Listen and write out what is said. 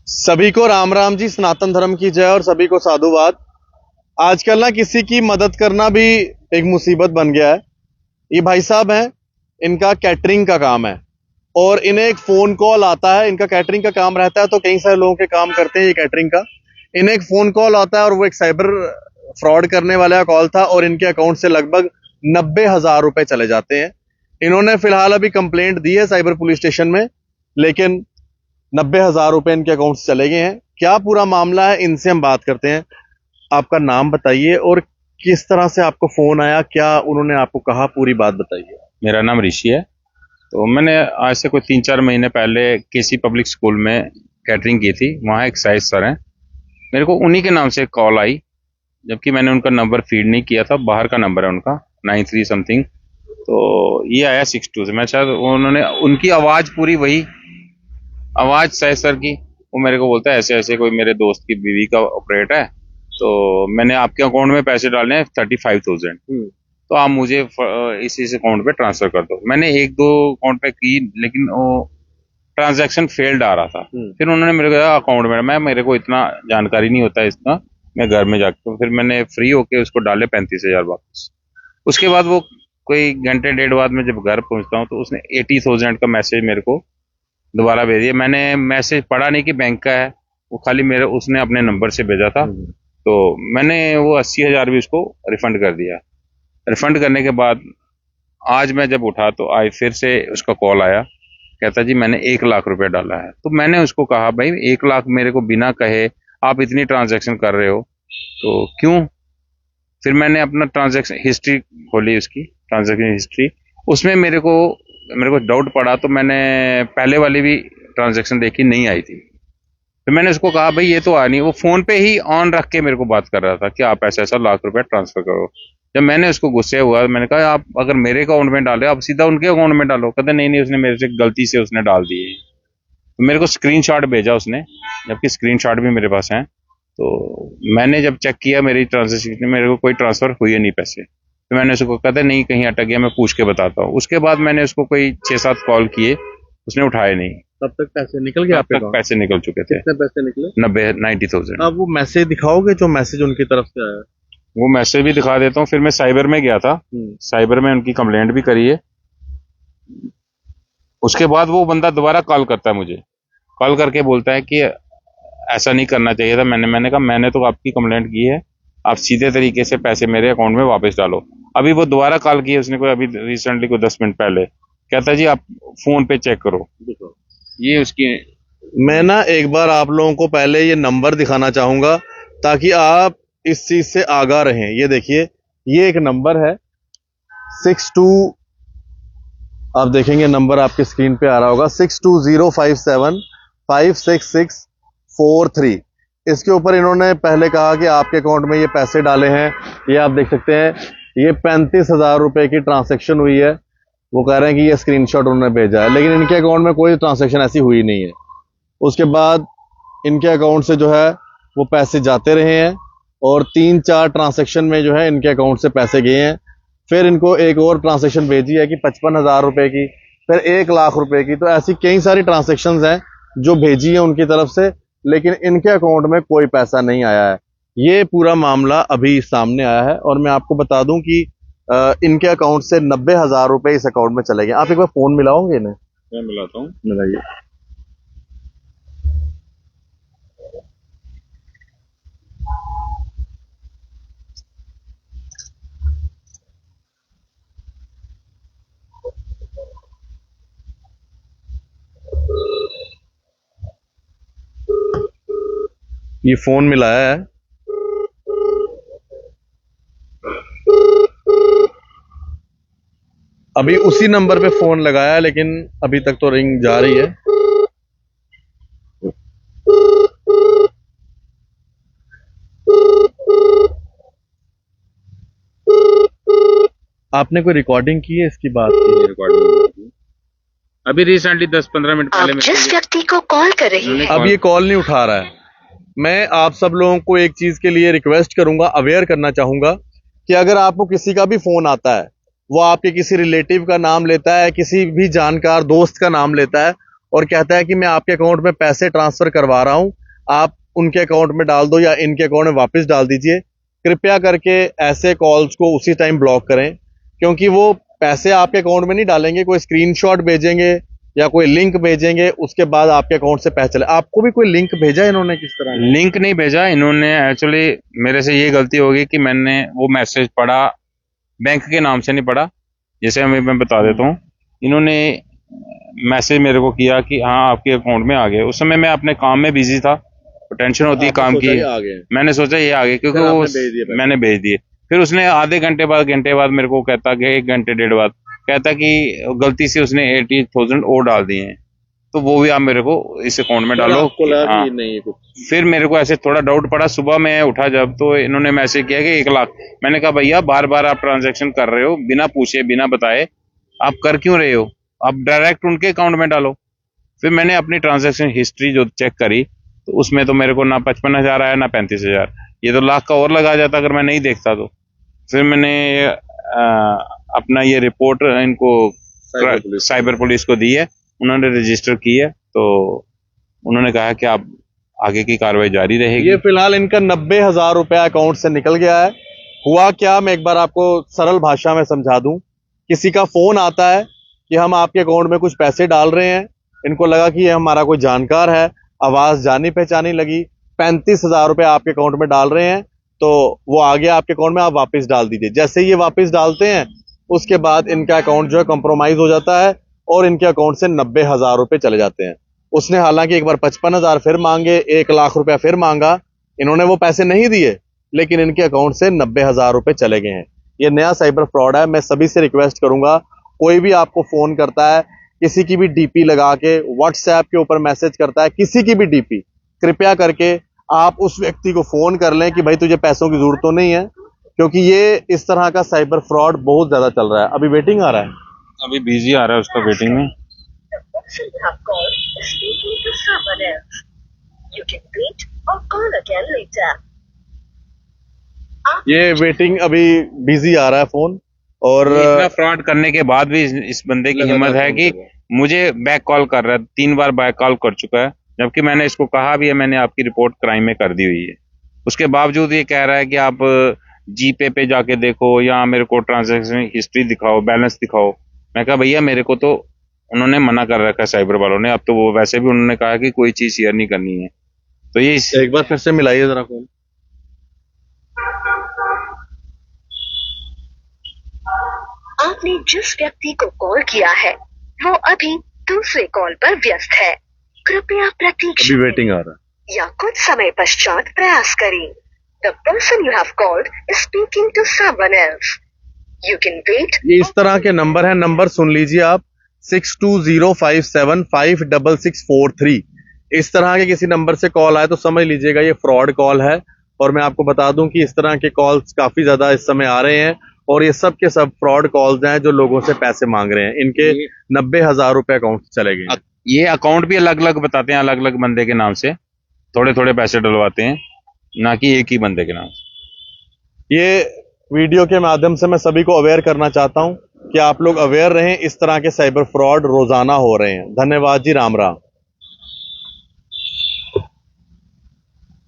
सभी को राम राम जी, सनातन धर्म की जय और सभी को साधुवाद। आजकल ना किसी की मदद करना भी एक मुसीबत बन गया है। ये भाई साहब हैं, इनका कैटरिंग का काम है और इन्हें एक फोन कॉल आता है। इनका कैटरिंग का काम रहता है तो कई सारे लोगों के काम करते हैं ये कैटरिंग का। इन्हें एक फोन कॉल आता है और वो एक साइबर फ्रॉड करने वाले का कॉल था और इनके अकाउंट से लगभग 90,000 रुपए चले जाते हैं। इन्होंने फिलहाल अभी कंप्लेंट दी है साइबर पुलिस स्टेशन में, लेकिन 90,000 रुपए इनके अकाउंट से चले गए हैं। क्या पूरा मामला है, इनसे हम बात करते हैं। आपका नाम बताइए और किस तरह से आपको फोन आया, क्या उन्होंने आपको कहा, पूरी बात बताइए। मेरा नाम ऋषि है। तो मैंने आज से कोई 3-4 महीने पहले केसी पब्लिक स्कूल में कैटरिंग की थी। वहाँ एक साइज सर हैं, मेरे को उन्हीं के नाम से कॉल आई, जबकि मैंने उनका नंबर फीड नहीं किया था। बाहर का नंबर है उनका 93 समथिंग। तो ये आया 62 से। मैं शायद उन्होंने उनकी आवाज़ पूरी वही आवाज़ साइज सर की। वो मेरे को बोलता है ऐसे ऐसे कोई मेरे दोस्त की बीवी का ऑपरेट है, तो मैंने आपके अकाउंट में पैसे डालने हैं 35,000, तो आप मुझे इस अकाउंट पे ट्रांसफर कर दो। मैंने 1-2 अकाउंट पे की, लेकिन वो ट्रांजैक्शन फेल्ड आ रहा था। फिर उन्होंने मेरे को कहा अकाउंट में, मेरे को इतना जानकारी नहीं होता इसका, मैं घर में जाके तो फिर मैंने फ्री होके उसको डाले 35,000 वापस। उसके बाद वो कोई घंटे डेढ़ बाद में जब घर पहुंचता हूँ तो उसने 80,000 का मैसेज मेरे को दोबारा भेज दिया। मैंने मैसेज पढ़ा नहीं कि बैंक का है, वो खाली मेरे उसने अपने नंबर से भेजा था। तो मैंने वो 80,000 भी उसको रिफंड कर दिया। रिफंड करने के बाद आज मैं जब उठा तो आज फिर से उसका कॉल आया, कहता जी मैंने 1 लाख रुपए डाला है। तो मैंने उसको कहा भाई 1 लाख मेरे को बिना कहे आप इतनी ट्रांजैक्शन कर रहे हो तो क्यों। फिर मैंने अपना ट्रांजैक्शन हिस्ट्री खोली, उसकी ट्रांजैक्शन हिस्ट्री, उसमें मेरे को डाउट पड़ा। तो मैंने पहले वाली भी ट्रांजैक्शन देखी, नहीं आई थी। फिर मैंने उसको कहा भाई ये तो आ नहीं। वो फोन पे ही ऑन रख के मेरे को बात कर रहा था कि आप ऐसा 1 लाख रुपए ट्रांसफर करो। जब मैंने उसको गुस्से हुआ, मैंने कहा आप अगर मेरे अकाउंट में डाले आप सीधा उनके अकाउंट में डालो। कहते नहीं उसने मेरे से गलती से उसने डाल दिए। तो मेरे को स्क्रीनशॉट भेजा उसने, जबकि स्क्रीनशॉट भी मेरे पास है। तो मैंने जब चेक किया मेरी ट्रांजेक्शन, मेरे को कोई ट्रांसफर हुई नहीं पैसे। तो मैंने उसको कहते नहीं कहीं अटक गया, मैं पूछ के बताता हूँ। उसके बाद मैंने उसको कोई 6-7 कॉल किए, उसने उठाए नहीं। तब तक पैसे निकल गए आपके? पैसे निकल चुके थे। कितने पैसे निकले? 90,000। आप वो मैसेज दिखाओगे जो मैसेज उनकी तरफ से आया? वो मैसेज भी दिखा देता हूँ। फिर मैं साइबर में गया था, साइबर में उनकी कंप्लेंट भी करी है। उसके बाद वो बंदा दोबारा कॉल करता है मुझे, कॉल करके बोलता है कि ऐसा नहीं करना चाहिए था। मैंने कहा मैंने तो आपकी कंप्लेंट की है, आप सीधे तरीके से पैसे मेरे अकाउंट में वापस डालो। अभी वो दोबारा कॉल की है उसने, कोई अभी रिसेंटली कोई 10 मिनट पहले, कहता जी आप फोन पे चेक करो। ये उसकी। मैं ना एक बार आप लोगों को पहले ये नंबर दिखाना चाहूंगा ताकि आप इस चीज से आगाह रहें। ये देखिए, ये एक नंबर है 62, आप देखेंगे नंबर आपके स्क्रीन पे आ रहा होगा 6205756643। इसके ऊपर इन्होंने पहले कहा कि आपके अकाउंट में ये पैसे डाले हैं। ये आप देख सकते हैं, ये 35,000 रुपए की ट्रांसैक्शन हुई है। वो कह रहे हैं कि ये स्क्रीनशॉट उन्होंने भेजा है, लेकिन इनके अकाउंट में कोई ट्रांसैक्शन ऐसी हुई नहीं है। उसके बाद इनके अकाउंट से जो है वो पैसे जाते रहे हैं और 3-4 ट्रांसैक्शन में जो है इनके अकाउंट से पैसे गए हैं। फिर इनको एक और ट्रांसैक्शन भेजी है कि 55,000 रुपए की, फिर 1 लाख रुपए की। तो ऐसी कई सारी ट्रांसैक्शंस हैं जो भेजी है उनकी तरफ से, लेकिन इनके अकाउंट में कोई पैसा नहीं आया है। ये पूरा मामला अभी सामने आया है और मैं आपको बता दूं कि इनके अकाउंट से 90,000 रुपए इस अकाउंट में चले गए। आप एक बार फोन मिलाओगे इन्हें? मैं मिलाता हूँ, मिलाइए। ये फोन मिलाया है। अभी उसी नंबर पे फोन लगाया है, लेकिन अभी तक तो रिंग जा रही है। आपने कोई रिकॉर्डिंग की है इसकी बात की? रिकॉर्डिंग अभी रिसेंटली 10-15 मिनट पहले आप जिस व्यक्ति को कॉल कर रही हैं अब ये कॉल नहीं उठा रहा है। मैं आप सब लोगों को एक चीज के लिए रिक्वेस्ट करूंगा, अवेयर करना चाहूंगा कि अगर आपको किसी का भी फोन आता है, वो आपके किसी रिलेटिव का नाम लेता है, किसी भी जानकार दोस्त का नाम लेता है और कहता है कि मैं आपके अकाउंट में पैसे ट्रांसफर करवा रहा हूं, आप उनके अकाउंट में डाल दो या इनके अकाउंट में वापस डाल दीजिए। कृपया करके ऐसे कॉल्स को उसी टाइम ब्लॉक करें, क्योंकि वो पैसे आपके अकाउंट में नहीं डालेंगे, कोई स्क्रीनशॉट भेजेंगे या कोई लिंक भेजेंगे, उसके बाद आपके अकाउंट से पैसे चले। आपको भी कोई लिंक भेजा इन्होंने किस तरह? लिंक नहीं भेजा इन्होंने, एक्चुअली मेरे से ये गलती होगी कि मैंने वो मैसेज पढ़ा, बैंक के नाम से नहीं पढ़ा। जैसे मैं बता देता हूँ, इन्होंने मैसेज मेरे को किया कि हाँ आपके अकाउंट में आ गए। उस समय मैं अपने काम में बिजी था, टेंशन होती है काम की। मैंने सोचा ये आ गए, क्योंकि वो मैंने भेज दिए। फिर उसने आधे घंटे बाद मेरे को कहता कि 1 घंटे डेढ़ बाद कहता कि गलती से उसने 80,000 और डाल दिए हैं, तो वो भी आप मेरे को इस अकाउंट में डालो। हाँ। नहीं कुछ। फिर मेरे को ऐसे थोड़ा डाउट पड़ा, सुबह मैं उठा जब, तो इन्होंने मैसेज किया कि 1 लाख। मैंने कहा भैया बार बार आप ट्रांजैक्शन कर रहे हो, बिना पूछे बिना बताए आप कर क्यों रहे हो, आप डायरेक्ट उनके अकाउंट में डालो। फिर मैंने अपनी ट्रांजैक्शन हिस्ट्री जो चेक करी, तो उसमें तो मेरे को ना 55,000 आया ना 35,000, ये तो लाख का और लगा जाता अगर मैं नहीं देखता तो। फिर मैंने अपना ये रिपोर्ट इनको साइबर पुलिस को दी है, उन्होंने रजिस्टर की है, तो उन्होंने कहा कि आप आगे की कार्रवाई जारी रहेगी। ये फिलहाल इनका 90,000 रुपया अकाउंट से निकल गया है। हुआ क्या, मैं एक बार आपको सरल भाषा में समझा दूं। किसी का फोन आता है कि हम आपके अकाउंट में कुछ पैसे डाल रहे हैं, इनको लगा कि ये हमारा कोई जानकार है, आवाज जानी पहचानी लगी, 35,000 रुपये आपके अकाउंट में डाल रहे हैं, तो वो आ गया आपके अकाउंट में, आप वापस डाल दीजिए। जैसे ही ये वापस डालते हैं, उसके बाद इनका अकाउंट जो है कॉम्प्रोमाइज हो जाता है और इनके अकाउंट से 90,000 रुपये चले जाते हैं। उसने हालांकि एक बार 55,000 फिर मांगे, 1 लाख रुपया फिर मांगा, इन्होंने वो पैसे नहीं दिए, लेकिन इनके अकाउंट से 90,000 रुपये चले गए हैं। ये नया साइबर फ्रॉड है। मैं सभी से रिक्वेस्ट करूंगा, कोई भी आपको फोन करता है, किसी की भी डीपी लगा के व्हाट्सएप के ऊपर मैसेज करता है, किसी की भी डीपी, कृपया करके आप उस व्यक्ति को फोन कर लें कि भाई तुझे पैसों की जरूरत तो नहीं है, क्योंकि ये इस तरह का साइबर फ्रॉड बहुत ज्यादा चल रहा है। अभी वेटिंग आ रहा है, अभी बिजी आ रहा है उसका वेटिंग में। person you have called is speaking to someone else. You can wait or call again later. ये वेटिंग अभी बिजी आ रहा है फोन। और इतना फ्रॉड करने के बाद भी इस बंदे की हिम्मत है कि मुझे बैक कॉल कर रहा है, 3 बार बैक कॉल कर चुका है, जबकि मैंने इसको कहा भी है मैंने आपकी रिपोर्ट क्राइम में कर दी हुई है। उसके बावजूद ये कह रहा है कि आप जीपे पे जाके देखो या मेरे को ट्रांजैक्शन हिस्ट्री दिखाओ, बैलेंस दिखाओ। मैं कहा भैया मेरे को तो उन्होंने मना कर रखा है साइबर वालों ने, अब तो वो वैसे भी उन्होंने कहा कि कोई चीज शेयर नहीं करनी है। तो ये एक बार फिर से मिलाइए जरा फोन। आपने जिस व्यक्ति को कॉल किया है वो अभी दूसरे कॉल पर व्यस्त है, कृपया प्रतीक्षा अभी वेटिंग आ रहा है या कुछ समय पश्चात प्रयास करें। The person you have called is speaking to someone else. You can wait. ये इस तरह के नंबर है, नंबर सुन लीजिए आप, 6205756643। इस तरह के किसी नंबर से कॉल आए तो समझ लीजिएगा ये फ्रॉड कॉल है। और मैं आपको बता दूं कि इस तरह के कॉल्स काफी ज्यादा इस समय आ रहे हैं, और ये सब के सब फ्रॉड कॉल्स हैं जो लोगों से पैसे मांग रहे हैं। इनके 90,000 रुपए अकाउंट से चले गए। ये अकाउंट भी अलग अलग बताते हैं, अलग अलग बंदे के नाम से थोड़े थोड़े पैसे डलवाते हैं, ना कि एक ही बंदे के नाम से। ये वीडियो के माध्यम से मैं सभी को अवेयर करना चाहता हूं कि आप लोग अवेयर रहें, इस तरह के साइबर फ्रॉड रोजाना हो रहे हैं। धन्यवाद जी, राम राम।